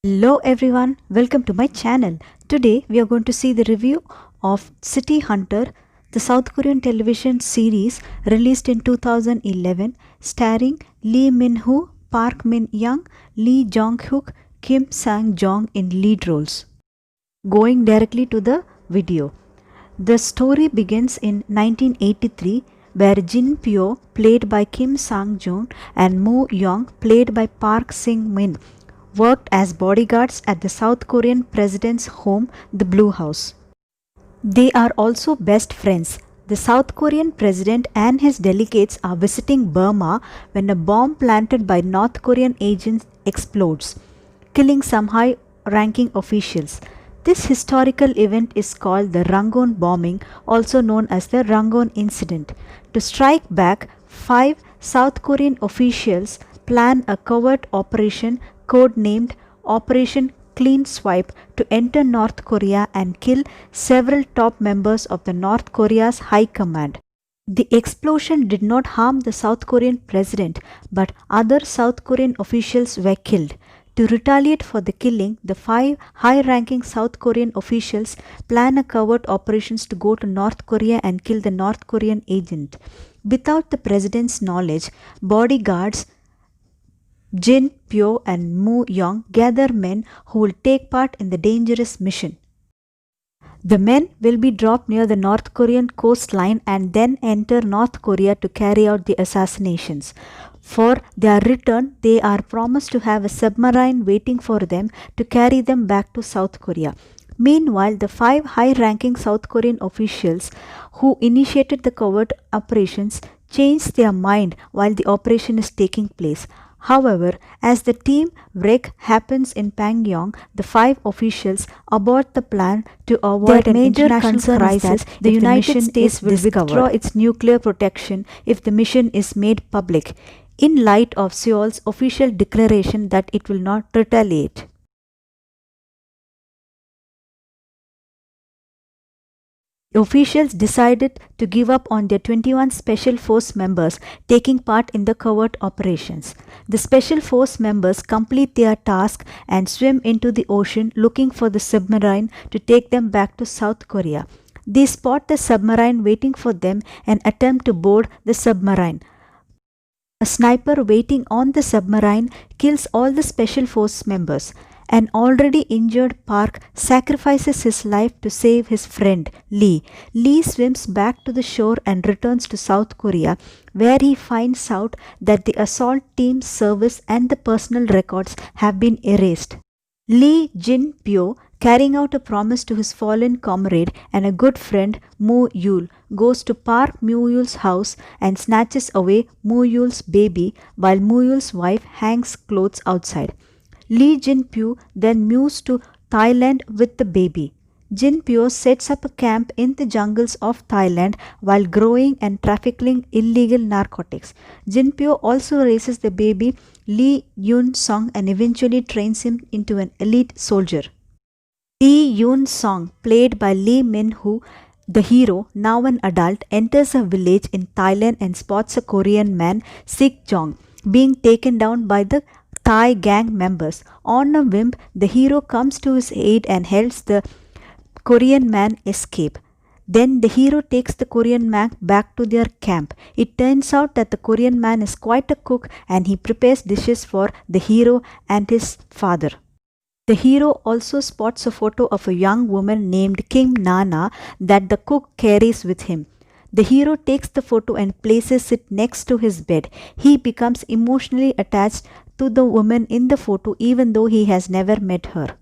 Hello everyone, welcome to my channel. Today we are going to see the review of City Hunter, the South Korean television series released in 2011 starring Lee Min-ho, Park Min-young, Lee Jong-hyuk, Kim Sang-jong in lead roles. Going directly to the video. The story begins in 1983 where Jin Pyo, played by Kim Sang-jong, and Moo Young, played by Park Sing-min, worked as bodyguards at the South Korean president's home, the Blue House. They are also best friends. The South Korean president and his delegates are visiting Burma when a bomb planted by North Korean agents explodes, killing some high ranking officials. This historical event is called the Rangoon bombing, also known as the Rangoon incident. To strike back, 5 South Korean officials plan a covert operation codenamed Operation Clean Swipe to enter North Korea and kill several top members of the North Korea's high command. The explosion did not harm the South Korean president, but other South Korean officials were killed. To retaliate for the killing, the 5 high-ranking South Korean officials plan a covert operations to go to North Korea and kill the North Korean agent. Without the president's knowledge, bodyguards Jin Pyo and Moo Young gather men who will take part in the dangerous mission. The men will be dropped near the North Korean coastline and then enter North Korea to carry out the assassinations. For their return, they are promised to have a submarine waiting for them to carry them back to South Korea. Meanwhile, the 5 high-ranking South Korean officials who initiated the covert operations change their mind while the operation is taking place. However, as the team wreck happens in Pyongyang, the 5 officials abort the plan to avoid an international crisis. The United States will withdraw its nuclear protection if the mission is made public, in light of Seoul's official declaration that it will not retaliate. Officials decided to give up on their 21 Special Force members taking part in the covert operations. The Special Force members complete their task and swim into the ocean looking for the submarine to take them back to South Korea. They spot the submarine waiting for them and attempt to board the submarine. A sniper waiting on the submarine kills all the Special Force members. An already injured Park sacrifices his life to save his friend Lee. Lee swims back to the shore and returns to South Korea, where he finds out that the assault team's service and the personal records have been erased. Lee Jin Pyo, carrying out a promise to his fallen comrade and a good friend Moo Yul, goes to Park Moo Yul's house and snatches away Moo Yul's baby while Moo Yul's wife hangs clothes outside. Lee Jin Pyo then moves to Thailand with the baby. Jin Pyo sets up a camp in the jungles of Thailand while growing and trafficking illegal narcotics. Jin Pyo also raises the baby Lee Yoon Song and eventually trains him into an elite soldier. Lee Yoon Song, played by Lee Min-ho, the hero, now an adult, enters a village in Thailand and spots a Korean man, Sik Jong, being taken down by the Thai gang members. On a whim, the hero comes to his aid and helps the Korean man escape. Then the hero takes the Korean man back to their camp. It turns out that the Korean man is quite a cook and he prepares dishes for the hero and his father. The hero also spots a photo of a young woman named Kim Nana that the cook carries with him. The hero takes the photo and places it next to his bed. He becomes emotionally attached to the woman in the photo even though he has never met her.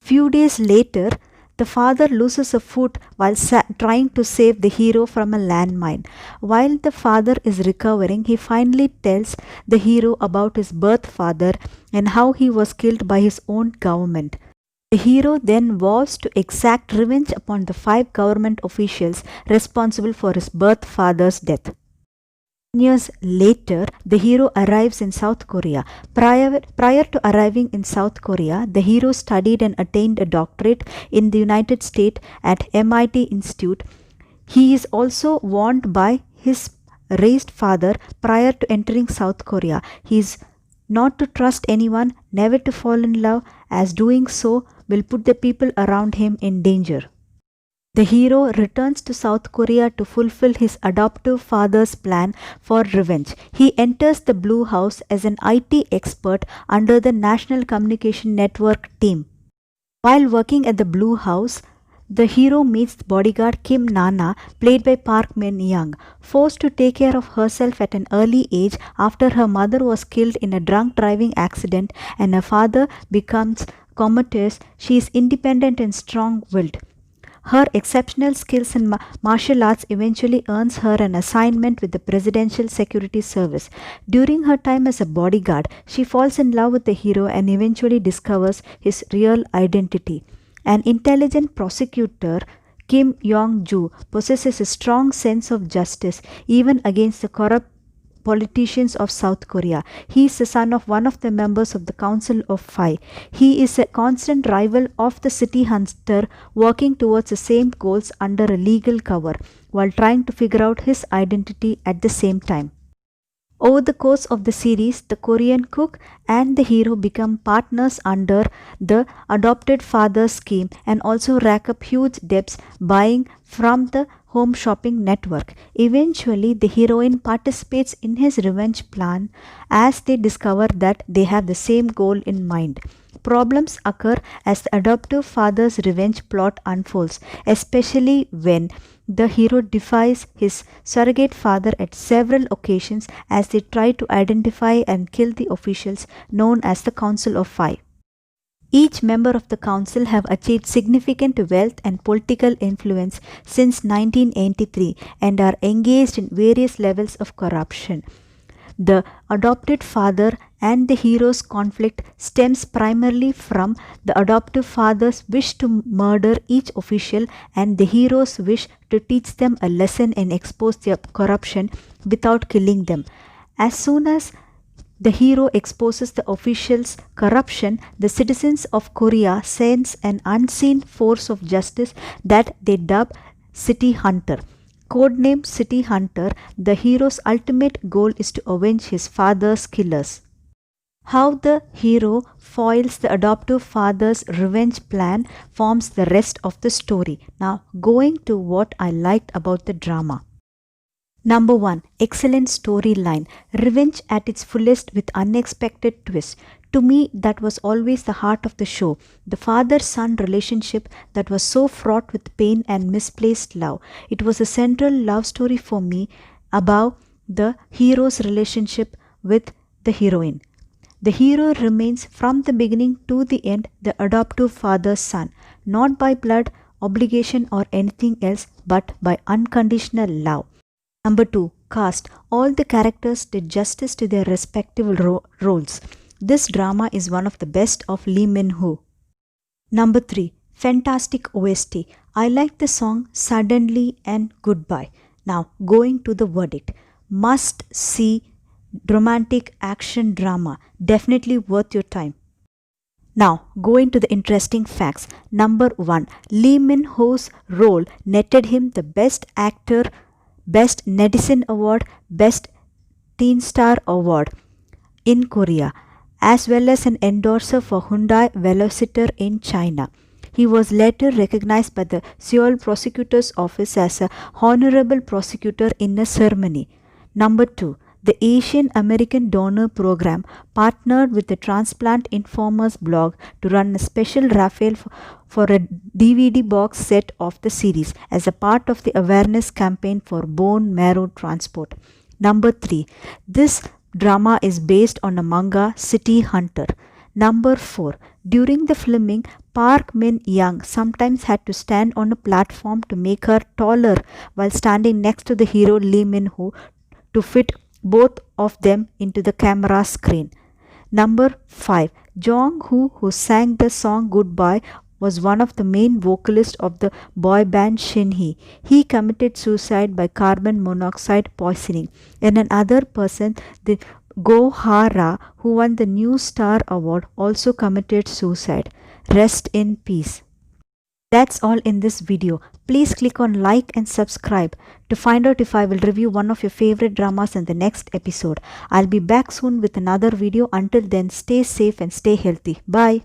Few days later, the father loses a foot while trying to save the hero from a landmine. While the father is recovering, he finally tells the hero about his birth father and how he was killed by his own government. The hero then vows to exact revenge upon the 5 government officials responsible for his birth father's death. Years later, the hero arrives in South Korea. Prior to arriving in South Korea, the hero studied and attained a doctorate in the United States at MIT Institute. He is also warned by his raised father prior to entering South Korea. He is not to trust anyone never to fall in love, as doing so will put the people around him in danger. The hero returns to South Korea to fulfill his adoptive father's plan for revenge. He enters the Blue House as an IT expert under the National Communication Network team. While working at the Blue House, the hero meets the bodyguard Kim Nana, played by Park Min Young. Forced to take care of herself at an early age after her mother was killed in a drunk driving accident and her father becomes comatose, she is independent and strong-willed. Her exceptional skills in martial arts eventually earns her an assignment with the Presidential Security Service. During her time as a bodyguard, she falls in love with the hero and eventually discovers his real identity. An intelligent prosecutor, Kim Yong-ju, possesses a strong sense of justice even against the corrupt politicians of South Korea. He is the son of one of the members of the Council of Five. He is a constant rival of the city hunter, working towards the same goals under a legal cover while trying to figure out his identity at the same time. Over the course of the series, the Korean cook and the hero become partners under the adopted father scheme and also rack up huge debts buying from the home shopping network. Eventually, the heroine participates in his revenge plan as they discover that they have the same goal in mind. Problems occur as the adoptive father's revenge plot unfolds, especially when the hero defies his surrogate father at several occasions as they try to identify and kill the officials known as the Council of Five. Each member of the council have achieved significant wealth and political influence since 1983 and are engaged in various levels of corruption. The adopted father and the hero's conflict stems primarily from the adoptive father's wish to murder each official and the hero's wish to teach them a lesson and expose their corruption without killing them. As soon as the hero exposes the officials' corruption, the citizens of Korea sense an unseen force of justice that they dub City Hunter. Codenamed City Hunter, the hero's ultimate goal is to avenge his father's killers. How the hero foils the adoptive father's revenge plan forms the rest of the story. Now, going to what I liked about the drama. Number 1. Excellent storyline. Revenge at its fullest with unexpected twists. To me, that was always the heart of the show. The father-son relationship that was so fraught with pain and misplaced love. It was a central love story for me about the hero's relationship with the heroine. The hero remains from the beginning to the end the adoptive father's son, not by blood, obligation or anything else, but by unconditional love. Number 2. Cast. All the characters did justice to their respective roles. This drama is one of the best of Lee Min-ho. Number 3. Fantastic OST. I like the song Suddenly and Goodbye. Now, going to the verdict. Must see romantic action drama. Definitely worth your time. Now, going to the interesting facts. Number 1. Lee Min-ho's role netted him the Best Actor, Best Netizen Award, Best Teen Star Award in Korea, as well as an endorser for Hyundai Velociter in China. He was later recognized by the Seoul Prosecutor's Office as a honorable prosecutor in a ceremony. Number 2. The Asian American Donor Program partnered with the Transplant Informers blog to run a special raffle for a DVD box set of the series as a part of the awareness campaign for bone marrow transport. Number 3. This drama is based on a manga, City Hunter. Number 4. During the filming, Park Min Young sometimes had to stand on a platform to make her taller while standing next to the hero Lee Min-ho to fit both of them into the camera screen. Number 5. Jong-ho, who sang the song Goodbye, was one of the main vocalists of the boy band Shinhee. He committed suicide by carbon monoxide poisoning. And another person, the Go Ha-ra, who won the New Star Award, also committed suicide. Rest in peace. That's all in this video. Please click on like and subscribe to find out if I will review one of your favorite dramas in the next episode. I'll be back soon with another video. Until then, stay safe and stay healthy. Bye.